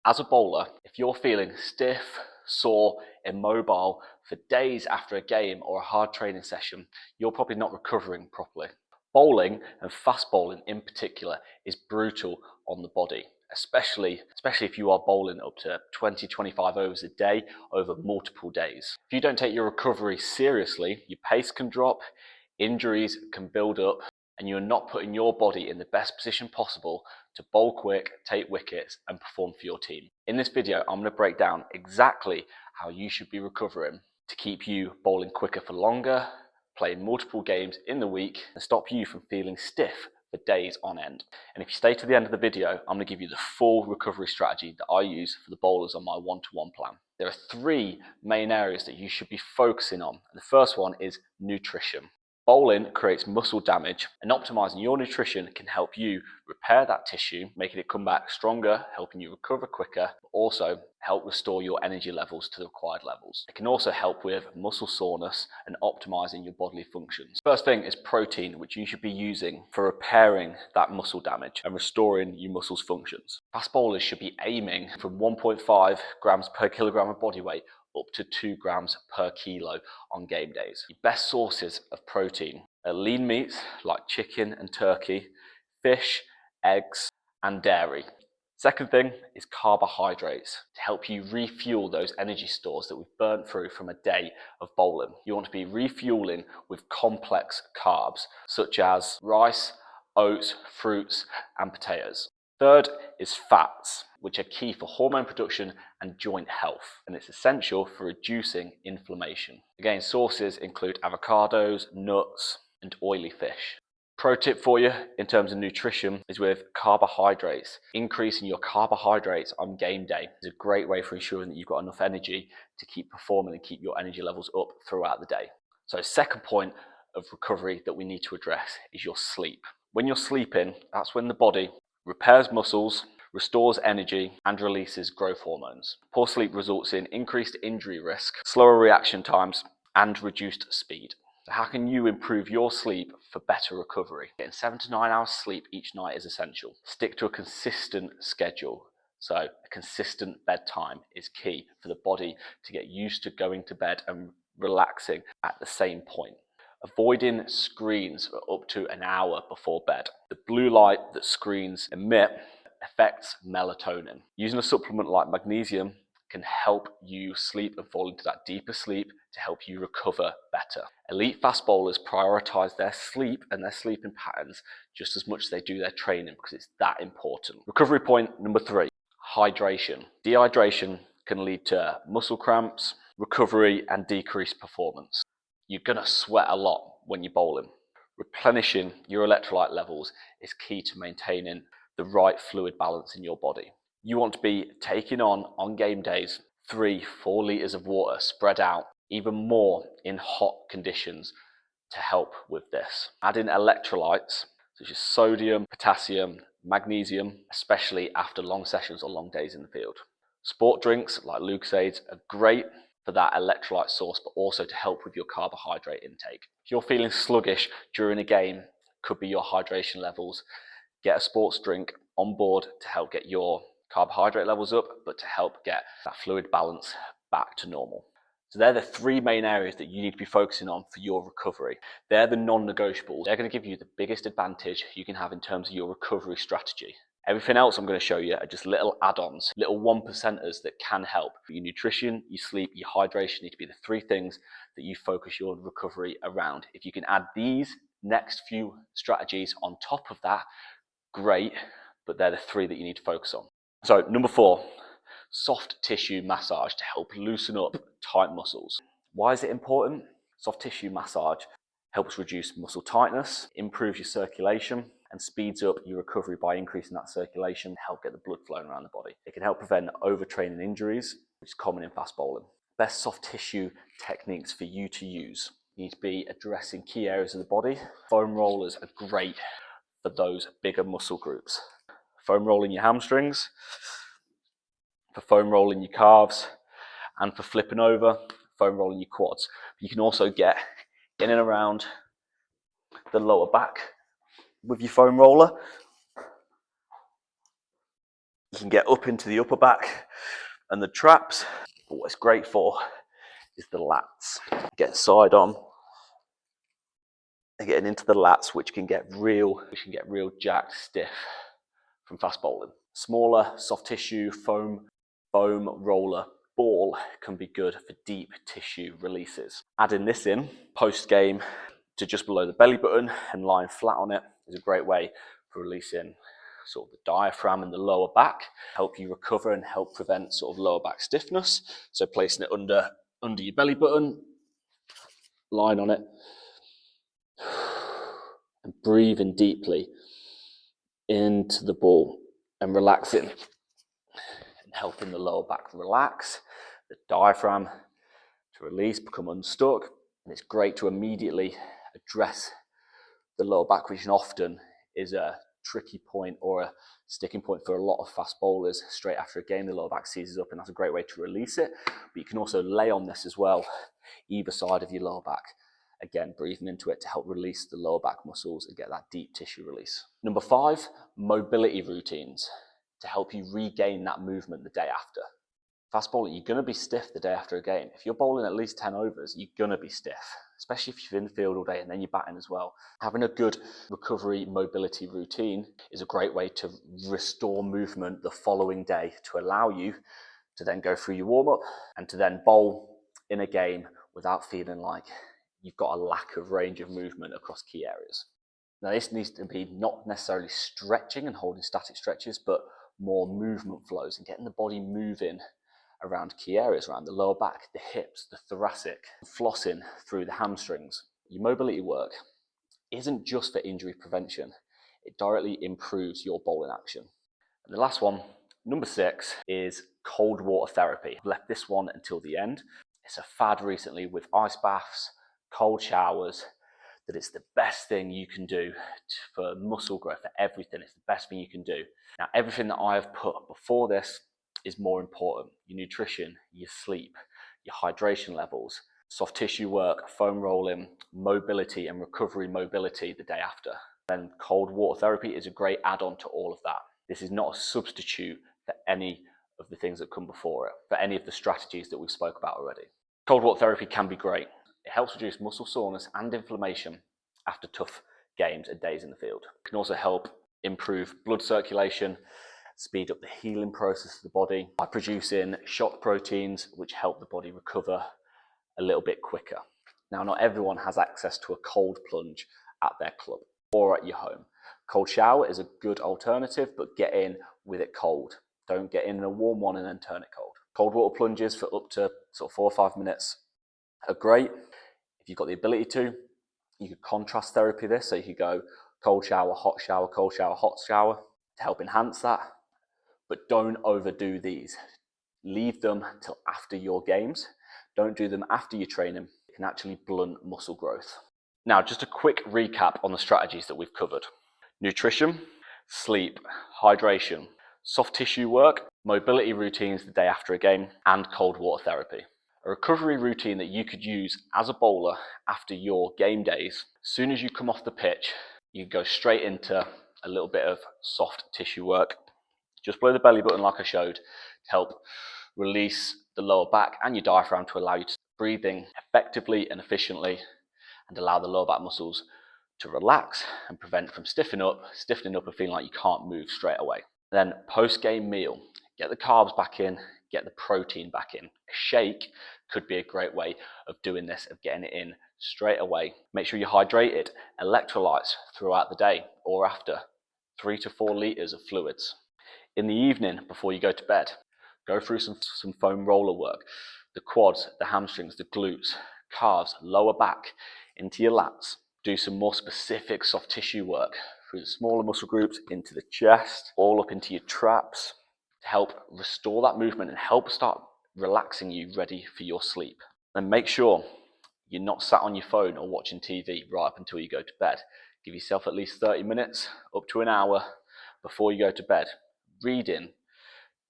As a bowler, if you're feeling stiff, sore, immobile for days after a game or a hard training session, you're probably not recovering properly. Bowling, and fast bowling in particular, is brutal on the body, especially if you are bowling up to 20-25 overs a day over multiple days. If you don't take your recovery seriously, your pace can drop, injuries can build up, and you're not putting your body in the best position possible to bowl quick, take wickets, and perform for your team. In this video, I'm going to break down exactly how you should be recovering to keep you bowling quicker for longer, playing multiple games in the week, and stop you from feeling stiff for days on end. And if you stay to the end of the video, I'm going to give you the full recovery strategy that I use for the bowlers on my one-to-one plan. There are three main areas that you should be focusing on. The first one is nutrition. Bowling creates muscle damage, and optimizing your nutrition can help you repair that tissue, making it come back stronger, helping you recover quicker, but also help restore your energy levels to the required levels. It can also help with muscle soreness and optimizing your bodily functions. First thing is protein, which you should be using for repairing that muscle damage and restoring your muscles' functions. Fast bowlers should be aiming from 1.5 grams per kilogram of body weight up to 2 grams per kilo on game days. The best sources of protein are lean meats like chicken and turkey, fish, eggs, and dairy. Second thing is carbohydrates to help you refuel those energy stores that we've burnt through from a day of bowling. You want to be refueling with complex carbs such as rice, oats, fruits, and potatoes. Third is fats, which are key for hormone production and joint health, and it's essential for reducing inflammation. Again, sources include avocados, nuts, and oily fish. Pro tip for you in terms of nutrition is with carbohydrates. Increasing your carbohydrates on game day is a great way for ensuring that you've got enough energy to keep performing and keep your energy levels up throughout the day. So second point of recovery that we need to address is your sleep. When you're sleeping, that's when the body repairs muscles, restores energy, and releases growth hormones. Poor sleep results in increased injury risk, slower reaction times, and reduced speed. So how can you improve your sleep for better recovery? Getting 7 to 9 hours sleep each night is essential. Stick to a consistent schedule. So a consistent bedtime is key for the body to get used to going to bed and relaxing at the same point. Avoiding screens for up to an hour before bed. The blue light that screens emit affects melatonin. Using a supplement like magnesium can help you sleep and fall into that deeper sleep to help you recover better. Elite fast bowlers prioritize their sleep and their sleeping patterns just as much as they do their training because it's that important. Recovery point number 3, hydration. Dehydration can lead to muscle cramps, recovery, and decreased performance. You're going to sweat a lot when you're bowling. Replenishing your electrolyte levels is key to maintaining the right fluid balance in your body. You want to be taking on game days 3-4 litres of water spread out, even more in hot conditions to help with this. Adding electrolytes such as sodium, potassium, magnesium, especially after long sessions or long days in the field. Sport drinks like Lucozades are great for that electrolyte source, but also to help with your carbohydrate intake. If you're feeling sluggish during a game, could be your hydration levels. Get a sports drink on board to help get your carbohydrate levels up, but to help get that fluid balance back to normal. So they're the 3 main areas that you need to be focusing on for your recovery. They're the non-negotiables. They're going to give you the biggest advantage you can have in terms of your recovery strategy. Everything else I'm going to show you are just little add-ons, little 1%ers that can help. Your nutrition, your sleep, your hydration need to be the 3 things that you focus your recovery around. If you can add these next few strategies on top of that, great, but they're the 3 that you need to focus on. So number 4, soft tissue massage to help loosen up tight muscles. Why is it important? Soft tissue massage helps reduce muscle tightness, improves your circulation, and speeds up your recovery by increasing that circulation to help get the blood flowing around the body. It can help prevent overtraining injuries, which is common in fast bowling. Best soft tissue techniques for you to use. You need to be addressing key areas of the body. Foam rollers are great for those bigger muscle groups. Foam rolling your hamstrings, for foam rolling your calves, and for flipping over, foam rolling your quads. You can also get in and around the lower back with your foam roller. You can get up into the upper back and the traps. But what it's great for is the lats. Get side on and getting into the lats, which can get real jacked stiff from fast bowling. Smaller, soft tissue, foam roller ball can be good for deep tissue releases. Adding this in post-game to just below the belly button and lying flat on it is a great way for releasing sort of the diaphragm and the lower back, help you recover and help prevent sort of lower back stiffness. So placing it under your belly button, lying on it, and breathing deeply into the ball and relaxing and helping the lower back relax, the diaphragm to release, become unstuck. And it's great to immediately address the lower back, which often is a tricky point or a sticking point for a lot of fast bowlers. Straight after a game, the lower back seizes up, and that's a great way to release it. But you can also lay on this as well, either side of your lower back. Again, breathing into it to help release the lower back muscles and get that deep tissue release. Number 5, mobility routines to help you regain that movement the day after. Fast bowling, you're going to be stiff the day after a game. If you're bowling at least 10 overs, you're going to be stiff, especially if you're in the field all day and then you're batting as well. Having a good recovery mobility routine is a great way to restore movement the following day to allow you to then go through your warm-up and to then bowl in a game without feeling like you've got a lack of range of movement across key areas. Now, this needs to be not necessarily stretching and holding static stretches, but more movement flows and getting the body moving around key areas, around the lower back, the hips, the thoracic, flossing through the hamstrings. Your mobility work isn't just for injury prevention, it directly improves your bowling action. And the last one, number 6, is cold water therapy. I've left this one until the end. It's a fad recently with ice baths, cold showers, that it's the best thing you can do for muscle growth, for everything. It's the best thing you can do. Now, everything that I have put before this is more important. Your nutrition, your sleep, your hydration levels, soft tissue work, foam rolling, mobility and recovery mobility the day after. Then cold water therapy is a great add-on to all of that. This is not a substitute for any of the things that come before it, for any of the strategies that we've spoke about already. Cold water therapy can be great. It helps reduce muscle soreness and inflammation after tough games and days in the field. It can also help improve blood circulation, speed up the healing process of the body by producing shock proteins which help the body recover a little bit quicker. Now, not everyone has access to a cold plunge at their club or at your home. Cold shower is a good alternative, but get in with it cold. Don't get in a warm one and then turn it cold. Cold water plunges for up to sort of 4 or 5 minutes are great. If you've got the ability to, you could contrast therapy this, so you could go cold shower, hot shower to help enhance that. But don't overdo these. Leave them till after your games. Don't do them after your training. It can actually blunt muscle growth. Now, just a quick recap on the strategies that we've covered. Nutrition, sleep, hydration, soft tissue work, mobility routines the day after a game, and cold water therapy. A recovery routine that you could use as a bowler after your game days. As soon as you come off the pitch, you go straight into a little bit of soft tissue work just below the belly button, like I showed, to help release the lower back and your diaphragm to allow you to breathing effectively and efficiently and allow the lower back muscles to relax and prevent from stiffening up and feeling like you can't move straight away. Then post-game meal, get the carbs back in, get the protein back in. A shake could be a great way of doing this, of getting it in straight away. Make sure you're hydrated. Electrolytes throughout the day or after, 3 to 4 litres of fluids. In the evening, before you go to bed, go through some foam roller work. The quads, the hamstrings, the glutes, calves, lower back, into your lats. Do some more specific soft tissue work through the smaller muscle groups, into the chest, all up into your traps, to help restore that movement and help start relaxing you ready for your sleep. And make sure you're not sat on your phone or watching TV right up until you go to bed. Give yourself at least 30 minutes, up to an hour before you go to bed. Reading,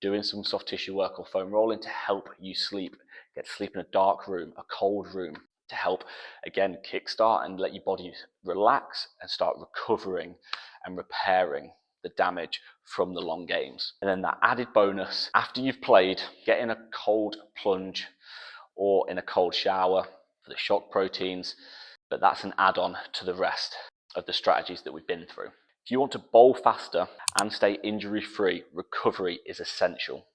doing some soft tissue work or foam rolling to help you sleep. Get to sleep in a dark room, a cold room, to help, again, kickstart and let your body relax and start recovering and repairing the damage from the long games. And then that added bonus, after you've played, get in a cold plunge or in a cold shower for the shock proteins, but that's an add-on to the rest of the strategies that we've been through. If you want to bowl faster and stay injury-free, recovery is essential.